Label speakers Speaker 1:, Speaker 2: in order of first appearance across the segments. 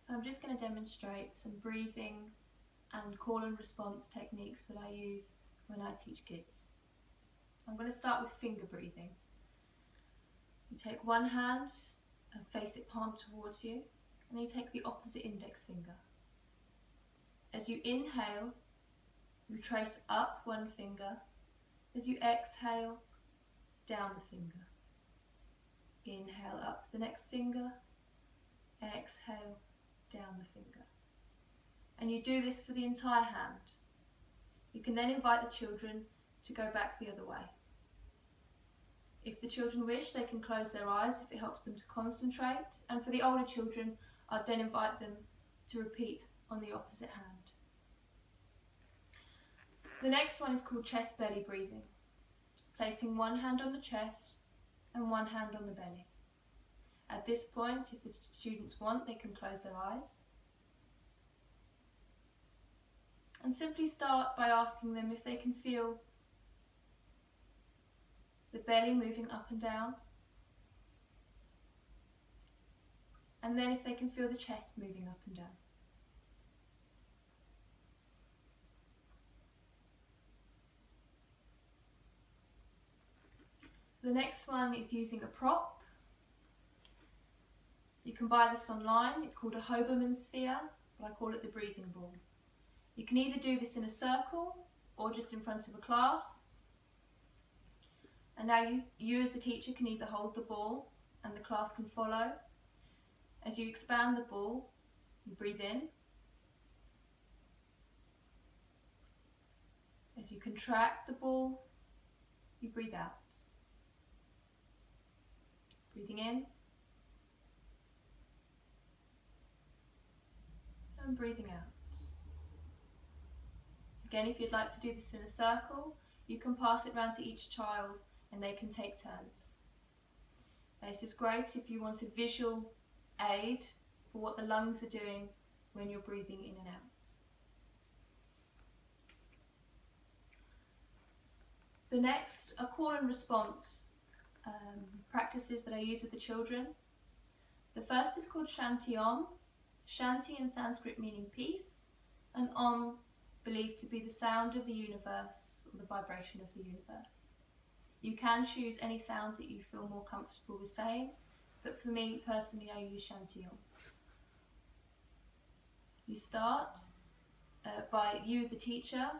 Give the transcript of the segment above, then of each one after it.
Speaker 1: So I'm just going to demonstrate some breathing and call and response techniques that I use when I teach kids. I'm going to start with finger breathing. You take one hand and face it palm towards you, and then you take the opposite index finger. As you inhale, you trace up one finger. As you exhale, down the finger. Inhale up the next finger, exhale, down the finger. And you do this for the entire hand. You can then invite the children to go back the other way. If the children wish, they can close their eyes if it helps them to concentrate. And for the older children, I'd then invite them to repeat on the opposite hand. The next one is called chest belly breathing, placing one hand on the chest and one hand on the belly. At this point, if the students want, they can close their eyes. And simply start by asking them if they can feel the belly moving up and down, and then if they can feel the chest moving up and down. The next one is using a prop. You can buy this online. It's called a Hoberman sphere, but I call it the breathing ball. You can either do this in a circle or just in front of a class. And now you as the teacher can either hold the ball and the class can follow. As you expand the ball, you breathe in. As you contract the ball, you breathe out. Breathing in and breathing out. Again, if you'd like to do this in a circle, you can pass it round to each child and they can take turns. This is great if you want a visual aid for what the lungs are doing when you're breathing in and out. The next are call and response practices that I use with the children. The first is called Shanti Om. Shanti in Sanskrit meaning peace, and Om believed to be the sound of the universe or the vibration of the universe. You can choose any sounds that you feel more comfortable with saying, but for me personally I use Shanti Om. You start by you, the teacher,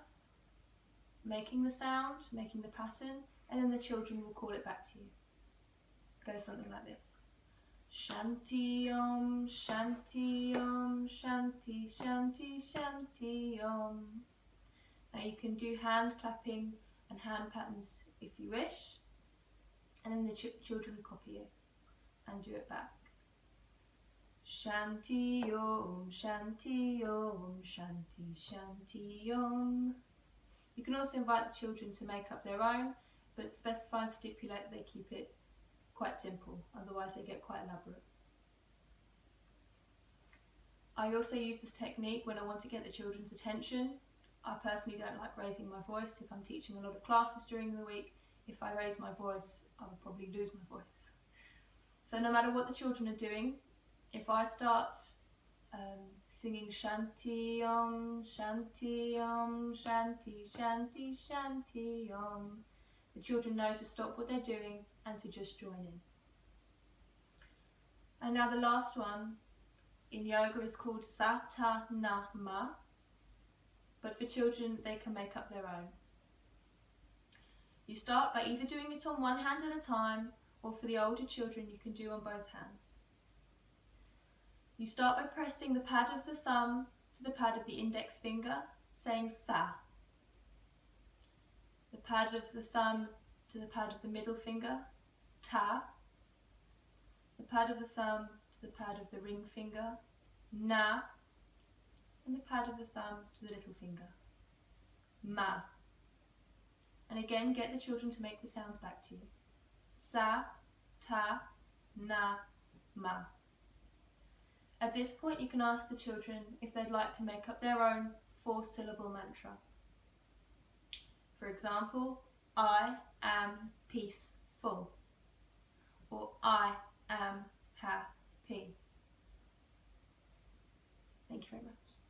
Speaker 1: making the sound, making the pattern, and then the children will call it back to you. It goes something like this. Shanti Om, Shanti Om, Shanti, Shanti, Shanti Om. Now you can do hand clapping and hand patterns if you wish, and then the children copy it and do it back. Shanti Om, Shanti Om, Shanti, Shanti Om. You can also invite the children to make up their own, but specify and stipulate that they keep it quite simple, otherwise they get quite elaborate. I also use this technique when I want to get the children's attention. I personally don't like raising my voice. If I'm teaching a lot of classes during the week, if I raise my voice, I will probably lose my voice. So no matter what the children are doing, if I start singing Shanti Om, Shanti Om, Shanti, Shanti, Shanti Om, the children know to stop what they're doing and to just join in. And now the last one in yoga is called Satanama, but for children they can make up their own. You start by either doing it on one hand at a time, or for the older children you can do on both hands. You start by pressing the pad of the thumb to the pad of the index finger, saying Sa. The pad of the thumb to the pad of the middle finger, Ta. The pad of the thumb to the pad of the ring finger, Na. And the pad of the thumb to the little finger, Ma. And again, get the children to make the sounds back to you. Sa, Ta, Na, Ma. At this point, you can ask the children if they'd like to make up their own 4-syllable mantra. For example, I am peaceful, or I am happy. Thank you very much.